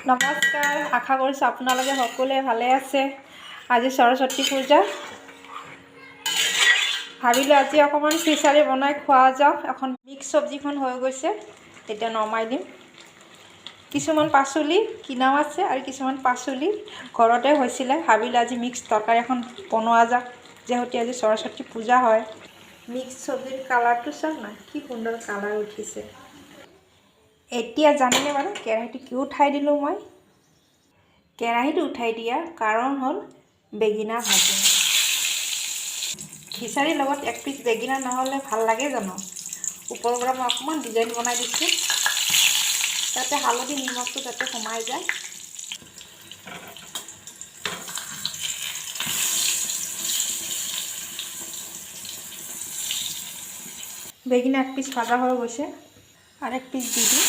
নমস্কাৰ, আশা কৰিছোঁ আপোনালোকে সকলোৱে ভালে আছে। আজি সৰস্বতী পূজা, ভাবিলোঁ আজি অকণমান খিচাৰি বনাই খোৱা যাওক। এখন মিক্স চব্জিখন হৈ গৈছে, এতিয়া নমাই দিম। কিছুমান পাচলি কিনাও আছে আৰু কিছুমান পাচলি ঘৰতে হৈছিলে। ভাবিলোঁ আজি মিক্স তৰকাৰী এখন বনোৱা যাওক, যিহেতু আজি সৰস্বতী পূজা হয়। মিক্স চব্জিৰ কালাৰটো চাওক না, কি সুন্দৰ কালাৰ উঠিছে। এতিয়া জানিলে বাৰু কেৰাহীটো কিয় উঠাই দিলোঁ মই। কেৰাহীটো উঠাই দিয়া কাৰণ হ'ল বেঙেনা ভাজি। খিচাৰীৰ লগত এক পিচ বেঙেনা নহ'লে ভাল লাগে জানো? ওপৰৰ পৰা মই অকণমান ডিজাইন বনাই দিছোঁ, যাতে হালধি নিমখটো যাতে সোমাই যায়। বেঙেনা এক পিচ ভাজা হৈ গৈছে, আৰু এক পিচ দি দিম।